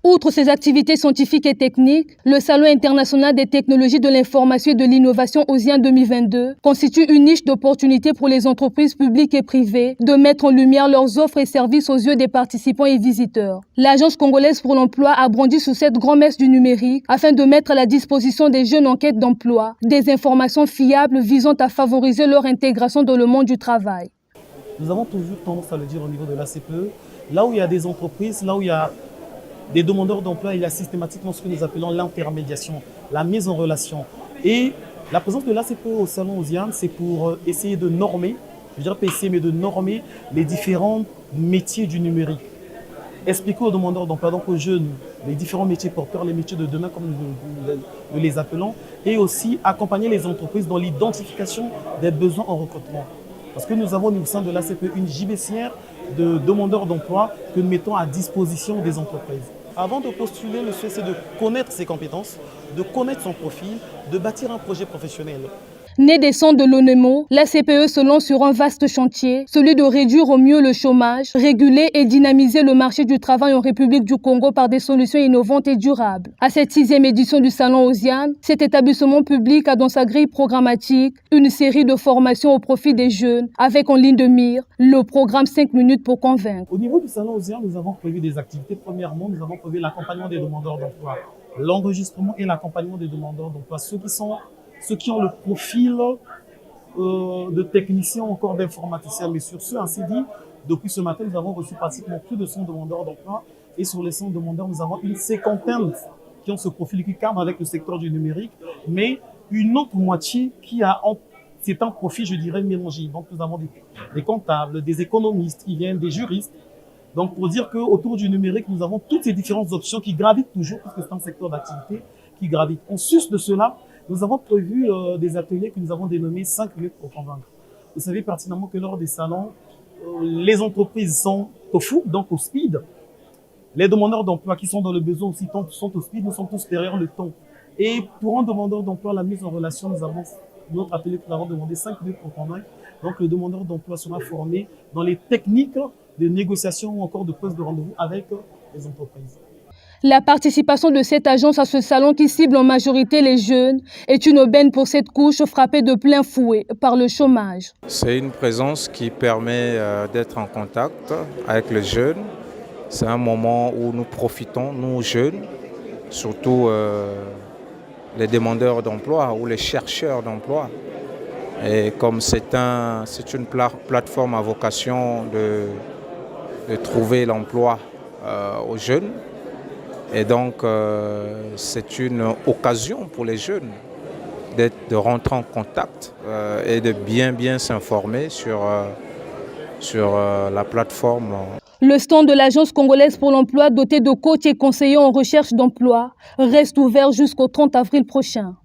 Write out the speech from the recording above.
Outre ses activités scientifiques et techniques, le Salon international des technologies de l'information et de l'innovation OSIAN 2022 constitue une niche d'opportunités pour les entreprises publiques et privées de mettre en lumière leurs offres et services aux yeux des participants et visiteurs. L'Agence congolaise pour l'emploi a brandi sous cette grand-messe du numérique afin de mettre à la disposition des jeunes en quête d'emploi des informations fiables visant à favoriser leur intégration dans le monde du travail. Nous avons toujours tendance à le dire au niveau de l'ACPE, là où il y a des entreprises, là où il y a des demandeurs d'emploi, il y a systématiquement ce que nous appelons l'intermédiation, la mise en relation. Et la présence de l'ACPE au Salon OSIAN, c'est pour essayer de normer, je dirais pas essayer, mais de normer les différents métiers du numérique. Expliquer aux demandeurs d'emploi, donc aux jeunes, les différents métiers porteurs, les métiers de demain comme nous les appelons, et aussi accompagner les entreprises dans l'identification des besoins en recrutement. Parce que nous avons au sein de l'ACPE une gibecière de demandeurs d'emploi que nous mettons à disposition des entreprises. Avant de postuler, le souhait c'est de connaître ses compétences, de connaître son profil, de bâtir un projet professionnel. Née des centres de l'ONEMO, l'ACPE se lance sur un vaste chantier, celui de réduire au mieux le chômage, réguler et dynamiser le marché du travail en République du Congo par des solutions innovantes et durables. À cette 6e édition du Salon OSIAN, cet établissement public a dans sa grille programmatique une série de formations au profit des jeunes, avec en ligne de mire le programme 5 minutes pour convaincre. Au niveau du Salon OSIAN, nous avons prévu des activités. Premièrement, nous avons prévu l'accompagnement des demandeurs d'emploi, l'enregistrement et l'accompagnement des demandeurs d'emploi, ceux qui ont le profil de technicien ou encore d'informaticien. Mais sur ce, ainsi dit, depuis ce matin, nous avons reçu pratiquement plus de 100 demandeurs d'emploi. Et sur les 100 demandeurs, nous avons une cinquantaine qui ont ce profil qui cadre avec le secteur du numérique, mais une autre moitié c'est un profil, je dirais, mélangé. Donc, nous avons des comptables, des économistes qui viennent, des juristes. Donc, pour dire qu'autour du numérique, nous avons toutes ces différentes options qui gravitent toujours, parce que c'est un secteur d'activité qui gravite. En sus de cela, nous avons prévu des ateliers que nous avons dénommés 5 minutes pour convaincre. Vous savez pertinemment que lors des salons, les entreprises sont au fou, donc au speed. Les demandeurs d'emploi qui sont dans le besoin aussi sont au speed, nous sommes tous derrière le ton. Et pour un demandeur d'emploi, la mise en relation, nous avons notre atelier que nous avons demandé 5 minutes pour convaincre. Donc le demandeur d'emploi sera formé dans les techniques de négociation ou encore de prise de rendez-vous avec les entreprises. La participation de cette agence à ce salon qui cible en majorité les jeunes est une aubaine pour cette couche frappée de plein fouet par le chômage. C'est une présence qui permet d'être en contact avec les jeunes. C'est un moment où nous profitons, nous jeunes, surtout les demandeurs d'emploi ou les chercheurs d'emploi. Et comme c'est une plateforme à vocation de trouver l'emploi aux jeunes, et donc, c'est une occasion pour les jeunes de rentrer en contact et de bien s'informer sur la plateforme. Le stand de l'Agence congolaise pour l'emploi, doté de coachs et conseillers en recherche d'emploi, reste ouvert jusqu'au 30 avril prochain.